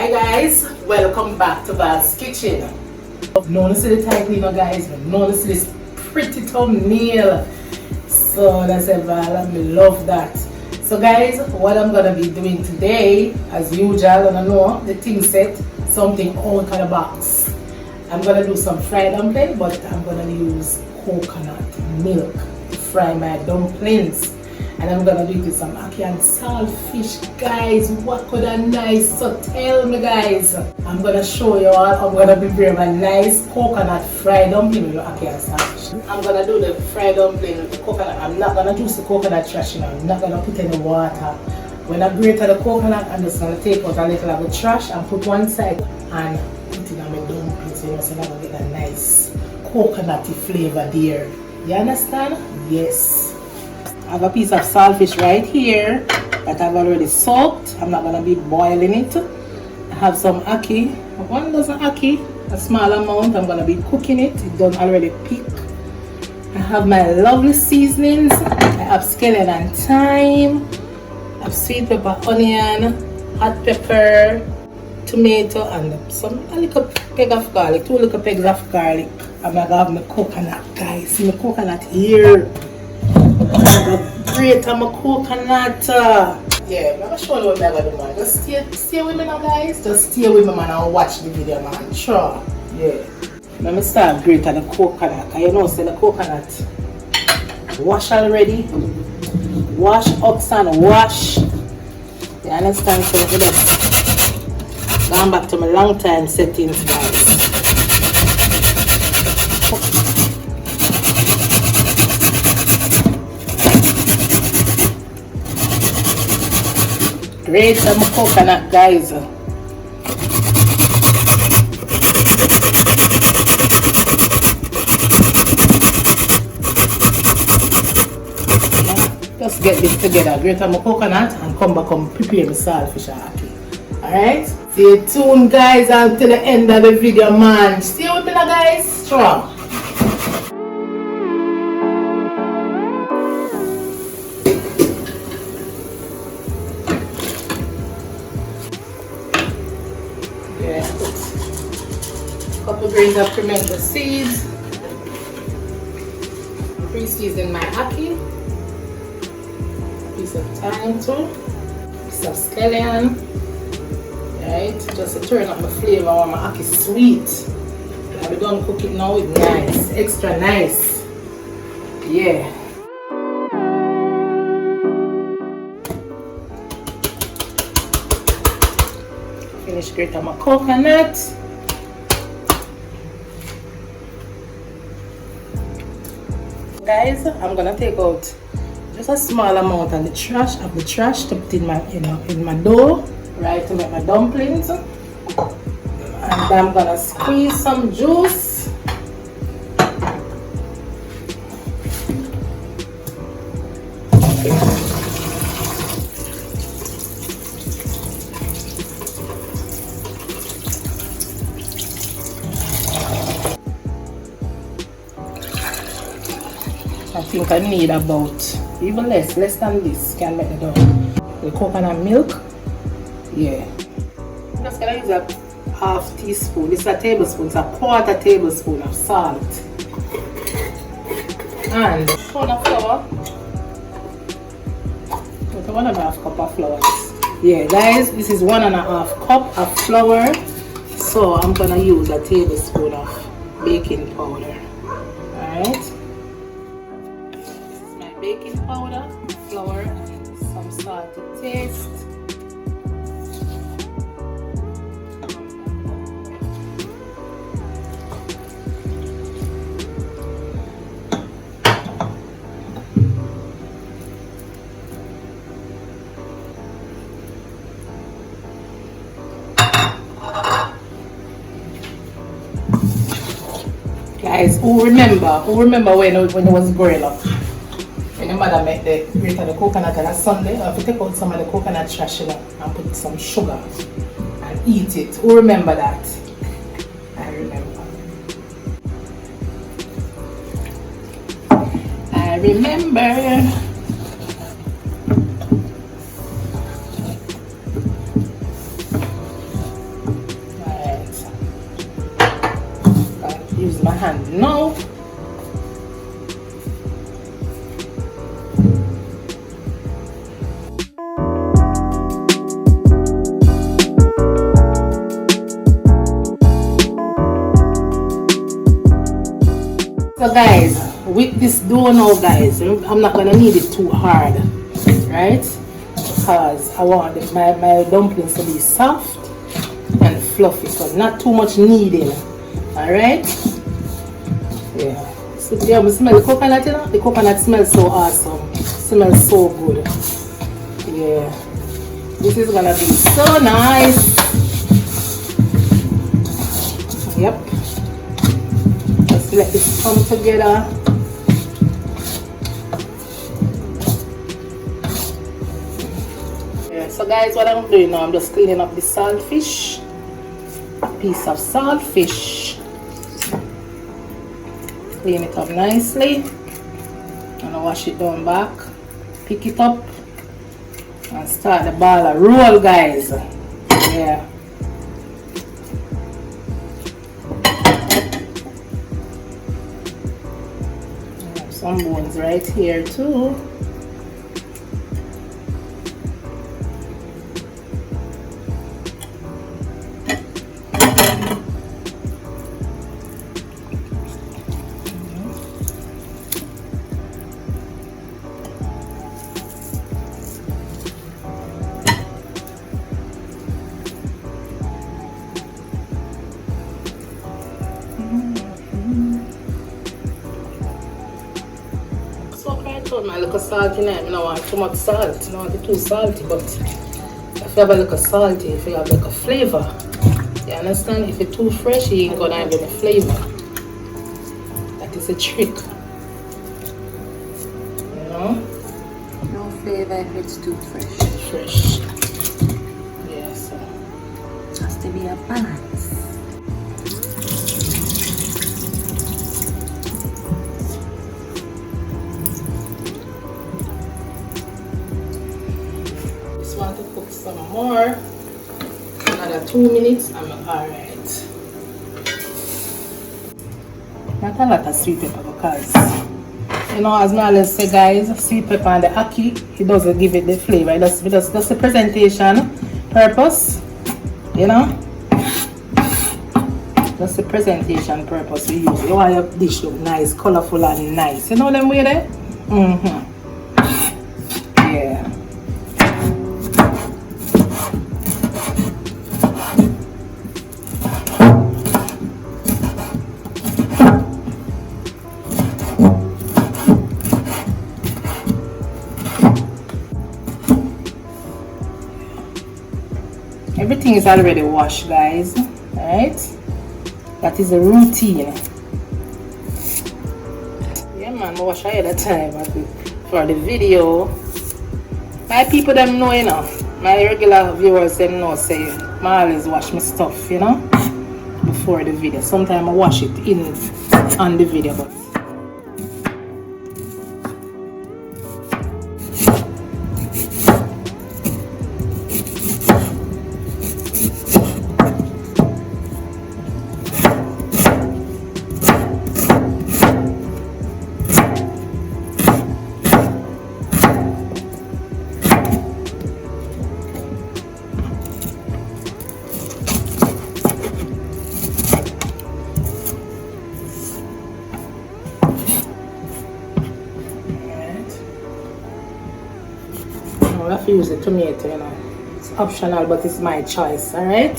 Hi guys, welcome back to Val's Kitchen. Now see the title, you know guys, now see this pretty thumbnail. So that's a Val, I love that. So guys, what I'm gonna be doing today, as usual, I don't know, the thing set, something out of the box. I'm gonna do some fried dumpling, but I'm gonna use coconut milk to fry my dumplings. And I'm gonna do it with some ackee and saltfish, guys. What could a nice, so tell me guys. I'm gonna show you all. I'm gonna prepare my nice coconut fried dumpling with ackee and saltfish. I'm gonna do the fried dumpling with the coconut. I'm not gonna juice the coconut trash, you know. I'm not gonna put any water. When I grate the coconut, I'm just gonna take out a little of the trash and put one side and put it on my dumplings, you know, so I'm gonna get a nice coconutty flavor there. You understand? Yes. I have a piece of saltfish right here that I've already soaked. I'm not going to be boiling it. I have some ackee, 1 dozen ackee, a small amount. I'm going to be cooking it. It's done already pick. I have my lovely seasonings. I have scallion and thyme. I have sweet pepper, onion, hot pepper, tomato, and a little peg of garlic, 2 little pegs of garlic. I'm going to have my coconut, guys. See my coconut here. Great, I'm a coconut. Yeah, I'm gonna show you what I'm gonna do, man. Just stay with me now, guys. Just stay with me, man, and watch the video, man. Sure. Yeah. Let me start grating the coconut. You know, say the coconut wash already. Wash up and wash. You understand? So I just gone back to my long time settings, guys. Grate some coconut, guys. Just get this together. Grate some coconut and come back and prepare the saltfish and ackee. Alright? Stay tuned, guys, until the end of the video, man. Stay with me now, guys. Strong. Couple grains of pimento seeds, pre-season my ackee, a piece of thyme too, a piece of scallion, right, just to turn up the flavor of my ackee sweet. I'll be done cooking now with nice, extra nice, yeah. Finish grating my coconut. Guys, I'm gonna take out just a small amount of the trash to put in my in my dough, right, to make my dumplings. And I'm gonna squeeze some juice. I think I need about even less than this can make the dough. The coconut milk, yeah. I'm just gonna use a half teaspoon. This is a tablespoon. It's a 1/4 tablespoon of salt and a spoon of flour. It's 1.5 cup of flour. Yeah, guys, this is 1.5 cup of flour. So I'm gonna use a tablespoon of baking powder. All right. Baking powder, flour, and some salt to taste. Guys, who remember when it was growing up? When your mother make the grate of the coconut on a Sunday, I have to take out some of the coconut trash, you know, and put some sugar and eat it. Who remember that? I remember. I remember. use my hand now. So guys, with this dough now guys, I'm not gonna knead it too hard, right? Because I want my dumplings to be soft and fluffy, so not too much kneading. Alright? Yeah. So yeah, we smell the coconut, you know? The coconut smells so awesome. It smells so good. Yeah. This is gonna be so nice. Yep. Let's let this come together. Yeah, so guys, what I'm doing now, I'm just cleaning up the saltfish. A piece of saltfish. Clean it up nicely. And I wash it down back. Pick it up. And start the ball of roll, guys. Yeah. Some bones right here too. My little salty now, I don't want too much salt, I don't want it too salty, but if you have a little salty, if you have like a flavor, you understand? If it's too fresh, you ain't gonna have any flavor. That is a trick. You know? No flavor if it's too fresh. Fresh. Yeah, so. It has to be a balance. Want to cook some more. Another 2 minutes, I'm alright. Not a lot of sweet pepper because, you know, as I always say, guys, sweet pepper and the ackee, it doesn't give it the flavor. That's the presentation purpose, you know. That's the presentation purpose we use. You want your dish look nice, colorful, and nice. You know them way there? Yeah. Everything is already washed, guys. Alright? That is a routine. Yeah, man, I wash ahead of time for the video. My people them know, you know. My regular viewers them know, say I always wash my stuff, you know, before the video. Sometimes I wash it on the video, but I have to use the tomato, you know. It's optional, but it's my choice, alright?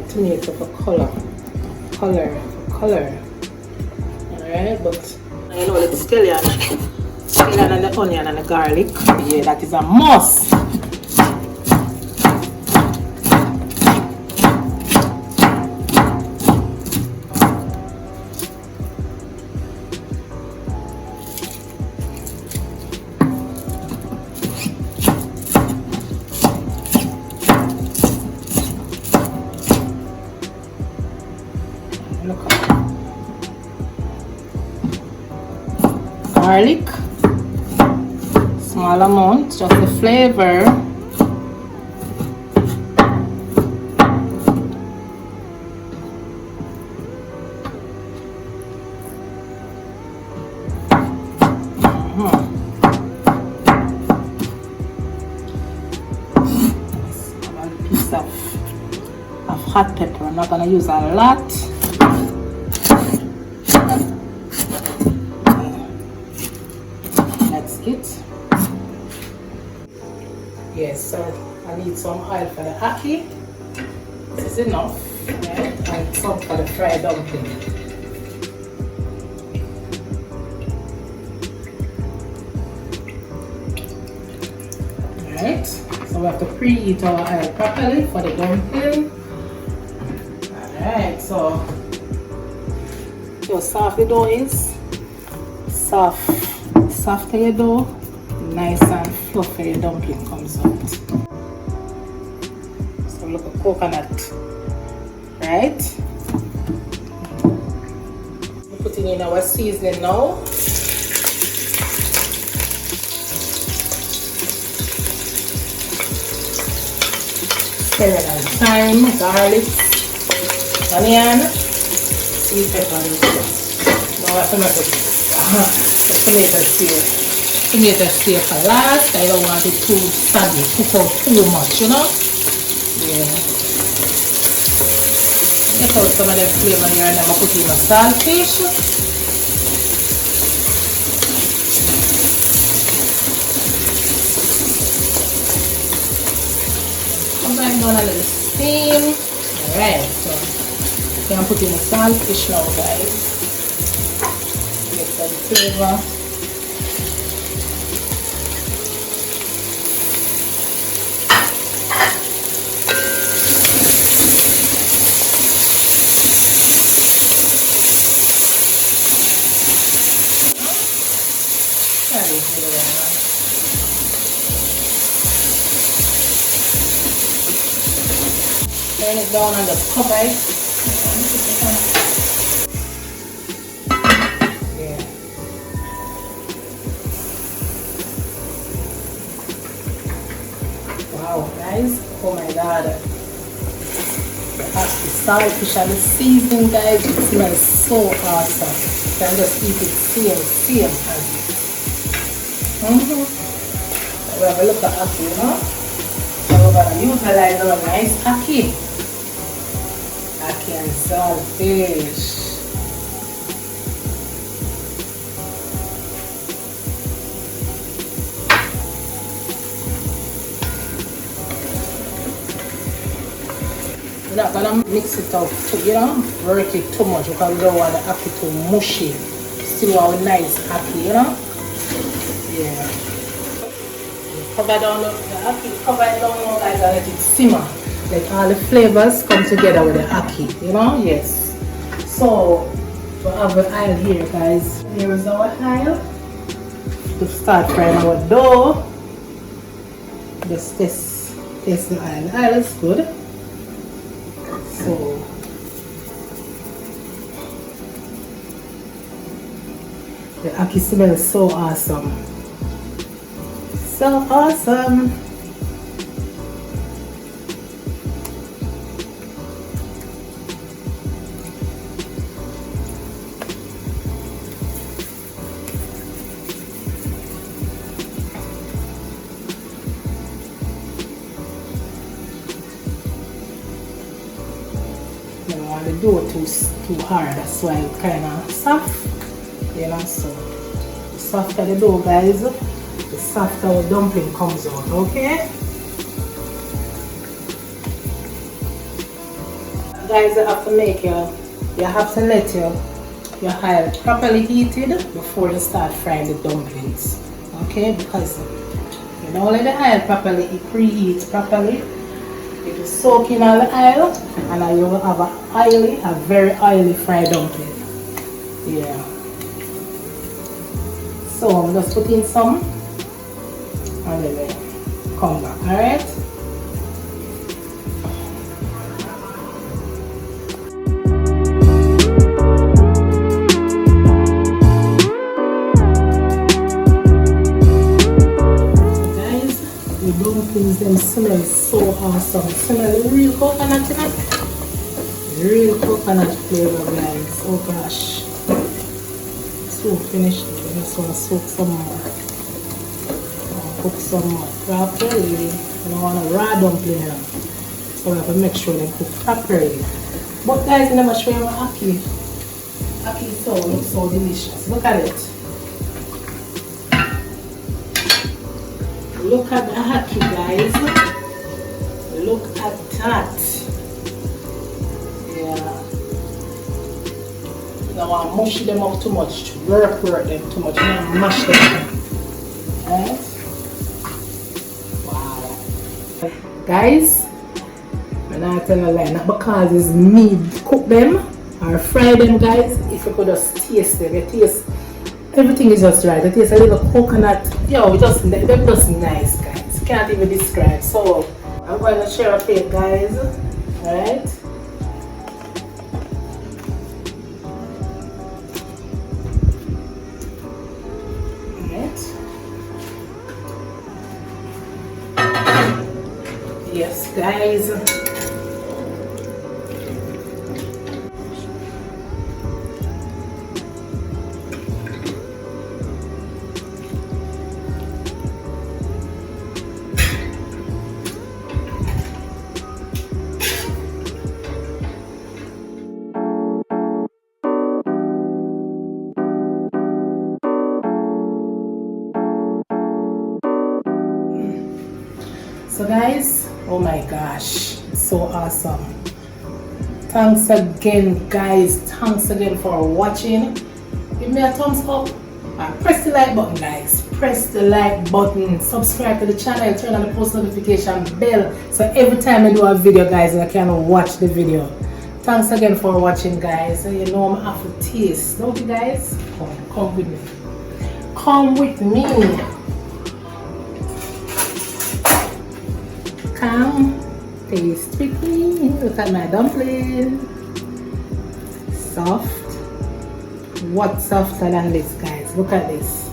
Tomato for color, alright, but you know the scallion and the onion and the garlic, yeah, that is a must. Look at garlic, small amount, just the flavor. Piece of hot pepper. I'm not gonna use a lot. That's it. Yes, so I need some oil for the ackee. This is enough, right? And some for the fried dumpling. Alright, so we have to preheat our oil properly for the dumpling. Alright, so see how soft the dough is? Softer your dough, nice and fluffy your dumpling comes out. So look at coconut, right? We're putting in our seasoning now. Celery and thyme, garlic, onion, sweet pepper. Now I have to make the tomato steer for last. I don't want it too soggy, cook out too much, you know? Yeah. Check out some of the flavor here and then I put in my saltfish. Combine down a little steam. Alright, so you can put in the saltfish now, guys. Get some flavor. Turn it down and just cover it. Yeah. Wow, guys. Oh my god. The saltfish and the seasoning, guys, it smells so awesome. You can just eat it same as it. We have a look at ackee, you know? So we're gonna utilize our nice ackee. Ackee and saltfish. We're not gonna mix it up, you know, work it too much because we don't want the ackee too mushy. Still our nice ackee, you know? Yeah. Cover down the ackee, cover it down now, guys, and let it simmer. Let all the flavors come together with the ackee, you know? Yes. So, we have the oil here, guys. Here is our oil. To start frying our dough. Just taste the oil. The oil is good. So, the ackee smells so awesome. So awesome. I don't want the dough too hard, that's why it's kind of soft, you know. So the softer the dough, guys, the softer our dumpling comes out, okay? Guys, you have to let your oil properly heated before you start frying the dumplings, okay? Because you don't let the oil properly preheat properly, it will soak in all the oil and then you will have a very oily fried dumpling. Yeah. So I'm just putting some and then come back, alright? smells so awesome. It smells real coconut, you know? Real coconut flavor, guys. Oh gosh. So finished. I just want to soak some more. Cook some more properly. I don't want a raw dumpling now. So I have to make sure they cook properly. But guys, I never show you my ackee. Ackee so looks so delicious. Look at it. Look at the ackee, guys. Look at that. Yeah. I don't want to mush them up too much. Work them too much. I don't mash them. Right? Guys, I'm not telling a lie, not because it's me cook them or fry them, guys. If you could just taste them, you taste everything is just right. It tastes a little coconut, yo, they're just nice, guys. Can't even describe. So I'm going to share a plate, guys. Alright. Yes, guys. So guys, oh my gosh, it's so awesome. Thanks again, guys. Thanks again for watching. Give me a thumbs up and press the like button, guys. Press the like button, subscribe to the channel, turn on the post notification bell so every time I do a video, guys, I can watch the video. Thanks again for watching, guys. And you know I'm after taste, don't you guys? Come with me. Come with me. Come, taste with me. Look at my dumpling. Soft. What's softer than this, guys? Look at this.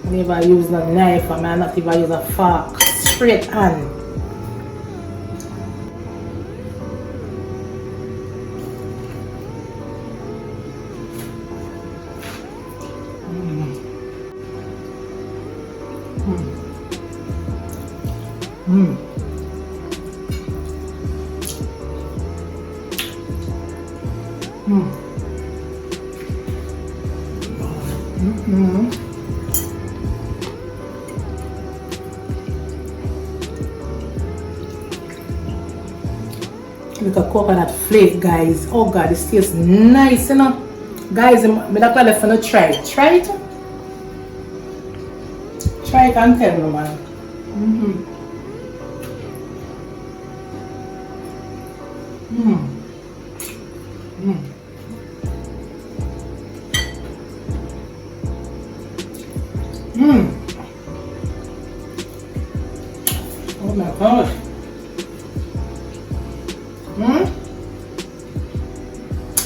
I never use a knife, I might not even use a fork. Straight on. Look at coconut flake, guys. Oh god, this tastes nice, you know. Guys, I'm not gonna try it. Try it. Try it and tell me, man. Oh my gosh.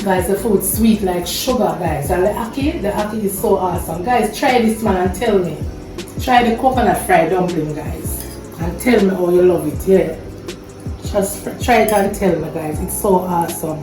Guys, the food's sweet like sugar, guys. And the ackee is so awesome. Guys, try this, man, and tell me. Try the coconut fried dumpling, guys, and tell me how you love it. Yeah, just try it and tell me, guys. It's so awesome.